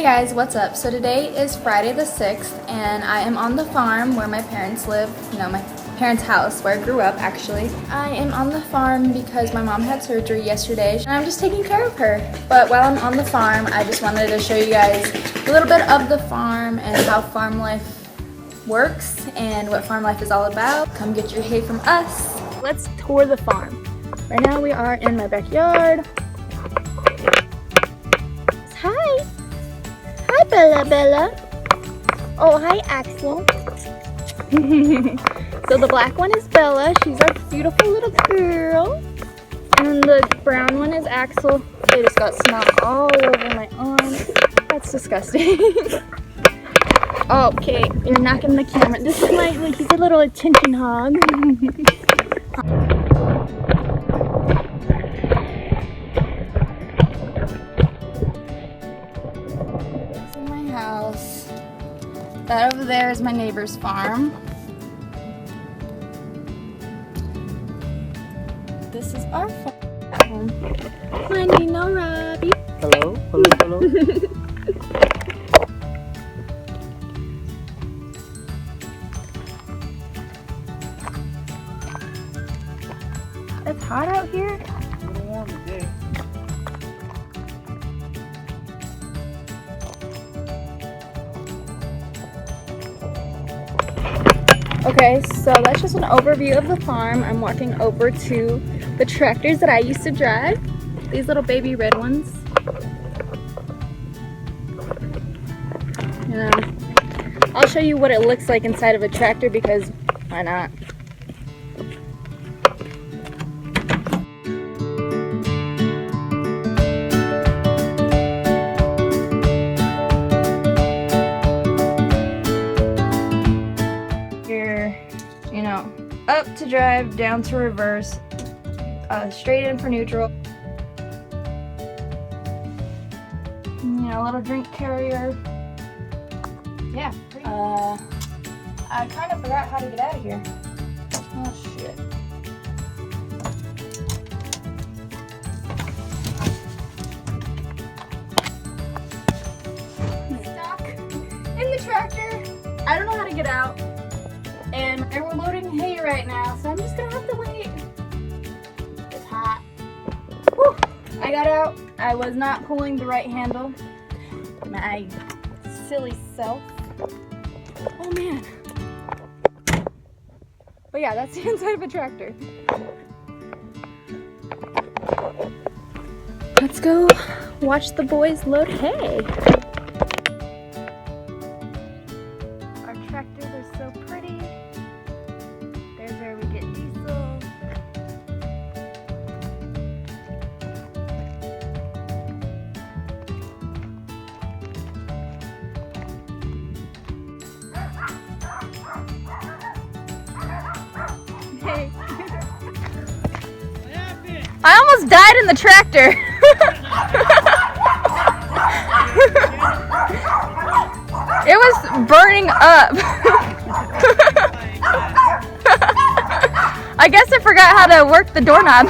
guys, what's up? So today is Friday the 6th and I am on the farm where my parents live, my parents' house where I grew up actually. I am on the farm because my mom had surgery yesterday and I'm just taking care of her. But while I'm on the farm, I just wanted to show you guys a little bit of the farm and how farm life works and what farm life is all about. Come get your hay from us. Let's tour the farm. Right now we are in my backyard. Hi! Hi, Bella. Oh, hi, Axel. So the black one is Bella. She's our beautiful little girl. And the brown one is Axel. They just got snot all over my arm. That's disgusting. Okay, you're knocking the camera. This is he's a little attention hog. House. That over there is my neighbor's farm. This is our farm. My Nino Robbie. Hello. It's hot out here. A little warm today. Okay, so that's just an overview of the farm. I'm walking over to the tractors that I used to drive. These little baby red ones. I'll show you what it looks like inside of a tractor because why not? Up to drive, down to reverse, straight in for neutral. A little drink carrier. Yeah. I kind of forgot how to get out of here. Oh shit. I'm stuck in the tractor. I don't know how to get out. And we're loading hay right now, so I'm just gonna have to wait. It's hot. Whew. I got out. I was not pulling the right handle. My silly self. Oh man. But yeah, that's the inside of a tractor. Let's go watch the boys load hay. Our tractors are so pretty. There's where we get diesel. Hey. I almost died in the tractor. It was burning up. I guess I forgot how to work the doorknob.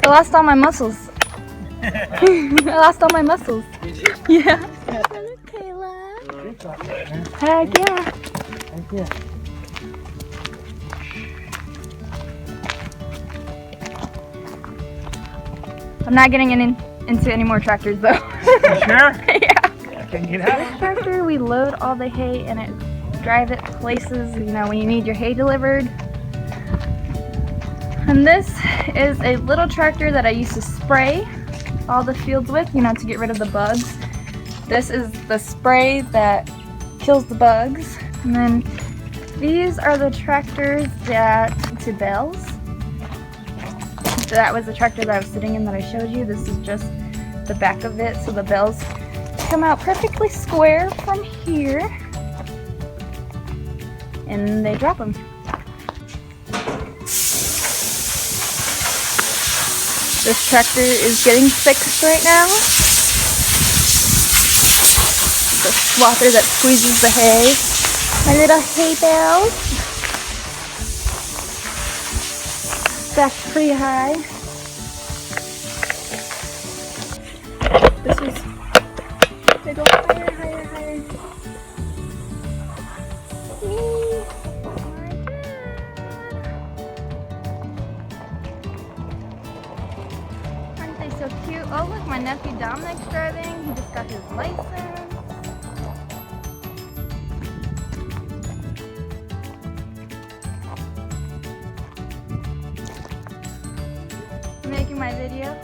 I lost all my muscles. I lost all my muscles. Yeah. Hello, Kayla. Heck yeah. Heck yeah. I'm not getting into any more tractors though. You sure? Yeah. I can get out. This tractor, we load all the hay and it drive it places, when you need your hay delivered. And this is a little tractor that I used to spray all the fields with, to get rid of the bugs. This is the spray that kills the bugs. And then these are the tractors to bells. That was the tractor that I was sitting in that I showed you. This is just the back of it, so the bells come out perfectly square from here. And they drop them. This tractor is getting fixed right now. The swather that squeezes the hay. My little hay bales. Stacked pretty high. This is, they go higher, higher, higher. Whee! Aren't they so cute? Oh look, my nephew Dominic's driving. He just got his license. Making my video.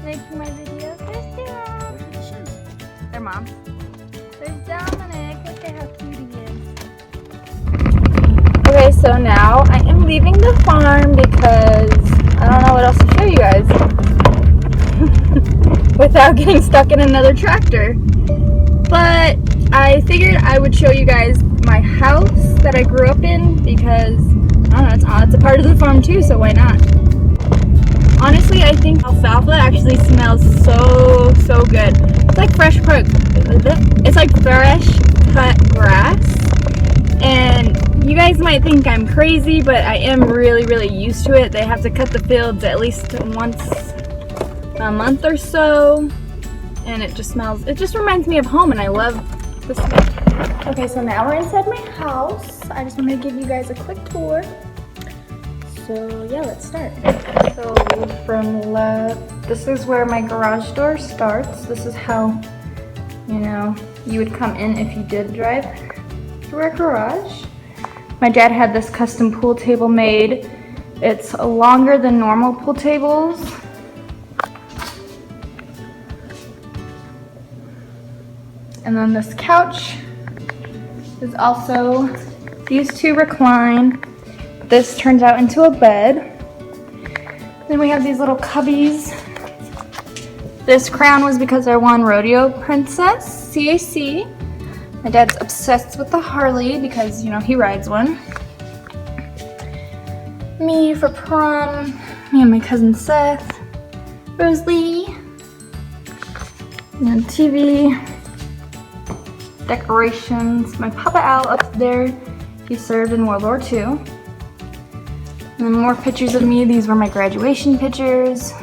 Making my video. There's Dylan. Their mom. There's Dominic. Look at how cute he is. Okay, so now I am leaving the farm because I don't know what else to show you guys without getting stuck in another tractor. But I figured I would show you guys my house that I grew up in because I don't know, it's a part of the farm too, so why not? Honestly, I think alfalfa actually smells so good. It's like fresh cut. It's like fresh cut grass. And you guys might think I'm crazy, but I am really used to it. They have to cut the fields at least once a month or so, and it just smells. It just reminds me of home, and I love the smell. Okay, so now we're inside my house. I just want to give you guys a quick tour. So yeah, let's start. So from left, this is where my garage door starts. This is how, you know, you would come in if you did drive through our garage. My dad had this custom pool table made. It's longer than normal pool tables. And then this couch is also, these two recline. This turns out into a bed. Then we have these little cubbies. This crown was because I won Rodeo Princess, CAC. My dad's obsessed with the Harley because, you know, he rides one. Me for prom, me and my cousin Seth, Rosalie, and TV, decorations. My Papa Al up there, he served in World War II. And then more pictures of me. These were my graduation pictures.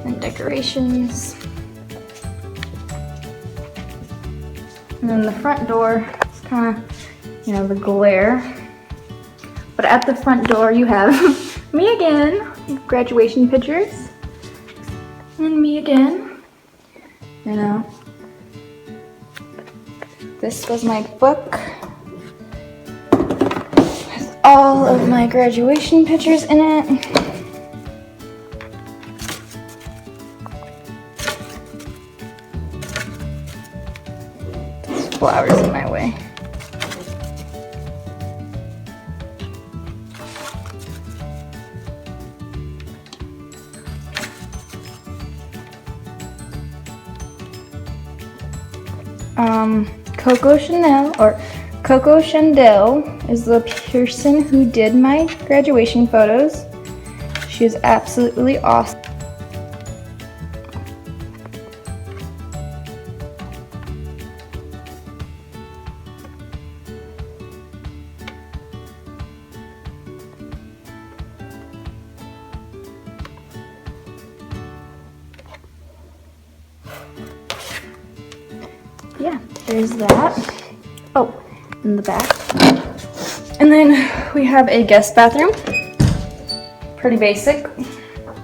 And decorations. And then the front door, it's kind of, you know, the glare. But at the front door you have me again, graduation pictures. And me again, you know. This was my book. All of my graduation pictures in it. There's flowers in my way. Coco Chanel is the person who did my graduation photos. She is absolutely awesome. Yeah, there's that. Oh, in the back. And then we have a guest bathroom. Pretty basic,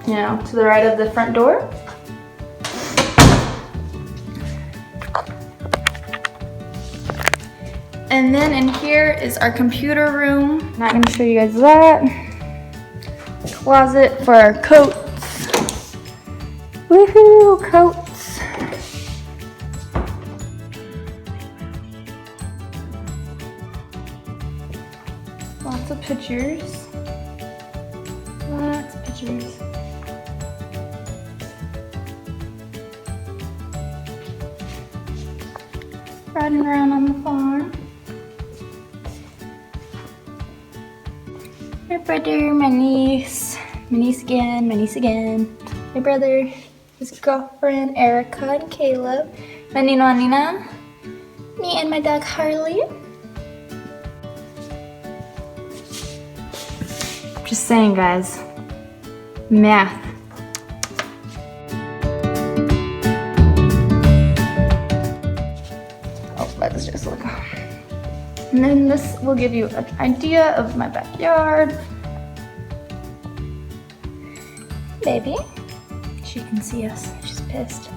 you know, to the right of the front door. And then in here is our computer room. Not gonna show you guys that. Closet for our coats. Woohoo, coats. Lots of pictures. Lots of pictures. Riding around on the farm. My brother, my niece again, my brother, his girlfriend, Erica and Caleb, my Nino and Nina, me and my dog Harley. Just saying, guys, math does just look. And then this will give you an idea of my backyard. Baby, she can see us, she's pissed.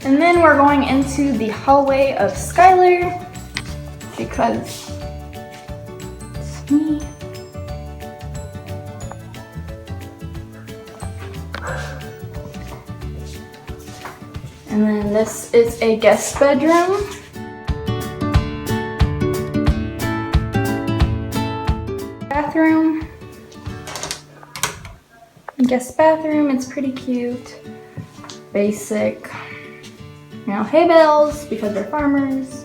And then we're going into the hallway of Skylar because it's me. And then this is a guest bedroom. Bathroom. Guest bathroom, it's pretty cute. Basic. You know, hay bales because they're farmers.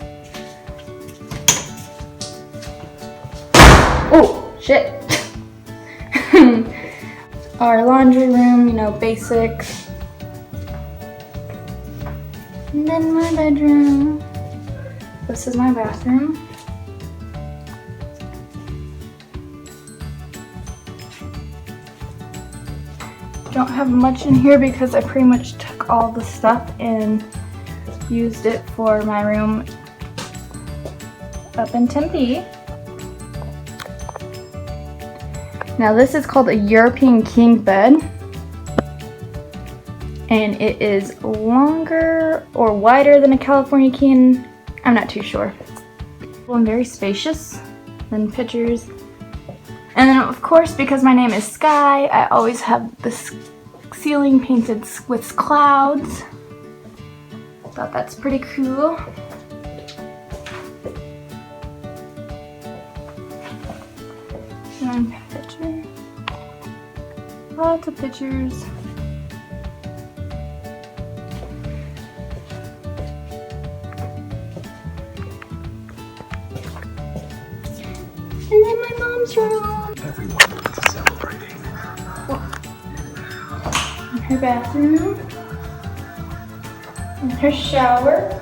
Oh, shit. Our laundry room, you know, basic. And then my bedroom. This is my bathroom. Don't have much in here because I pretty much took all the stuff and used it for my room up in Tempe. Now this is called a European king bed. And it is longer or wider than a California king. I'm not too sure. Well, I'm very spacious in pictures. And then of course, because my name is Sky, I always have the ceiling painted with clouds. Thought that's pretty cool. And picture. Lots of pictures. And then my mom's room. Everyone is celebrating. And her bathroom. And her shower.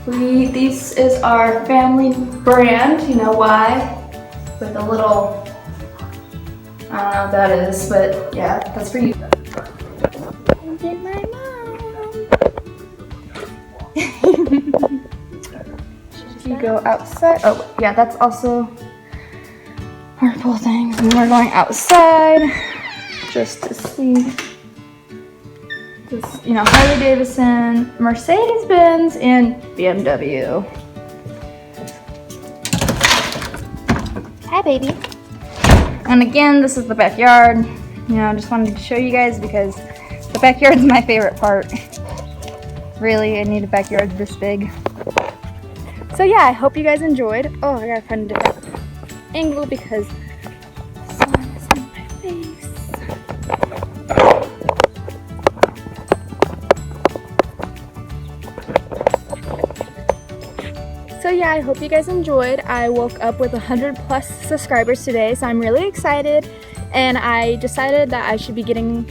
This is our family brand, you know why? With a little, I don't know what that is, but yeah, that's for you. And then my mom. If you go outside, oh yeah, that's also our pool things. And we're going outside just to see this, you know, Harley Davidson, Mercedes-Benz, and BMW. Hi, baby. And again, this is the backyard. You know, I just wanted to show you guys because the backyard is my favorite part. Really, I need a backyard this big. So yeah, I hope you guys enjoyed. Oh, I gotta find a different angle because the sun is on my face. So yeah, I hope you guys enjoyed. I woke up with 100+ subscribers today, so I'm really excited. And I decided that I should be getting,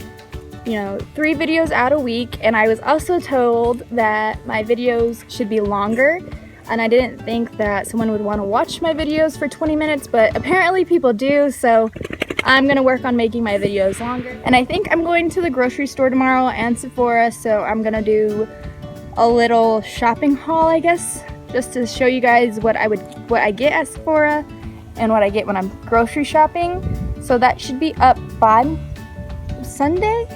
you know, 3 videos out a week. And I was also told that my videos should be longer. And I didn't think that someone would want to watch my videos for 20 minutes, but apparently people do, so I'm gonna work on making my videos longer. And I think I'm going to the grocery store tomorrow and Sephora, so I'm gonna do a little shopping haul, I guess, just to show you guys what I get at Sephora and what I get when I'm grocery shopping. So that should be up by Sunday.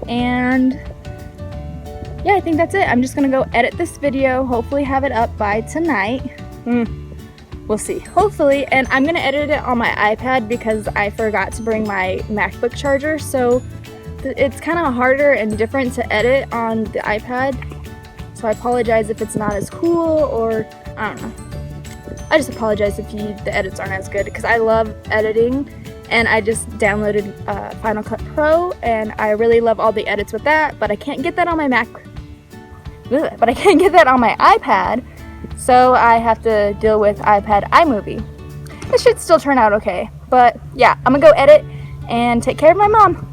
And yeah, I think that's it. I'm just gonna go edit this video, hopefully have it up by tonight. We'll see, hopefully. And I'm gonna edit it on my iPad because I forgot to bring my MacBook charger, so it's kind of harder and different to edit on the iPad. So I apologize if it's not as cool, or I don't know. I just apologize if the edits aren't as good because I love editing. And I just downloaded Final Cut Pro, and I really love all the edits with that, but I can't get that on my but I can't get that on my iPad, so I have to deal with iPad iMovie. It should still turn out okay, but yeah, I'm gonna go edit and take care of my mom.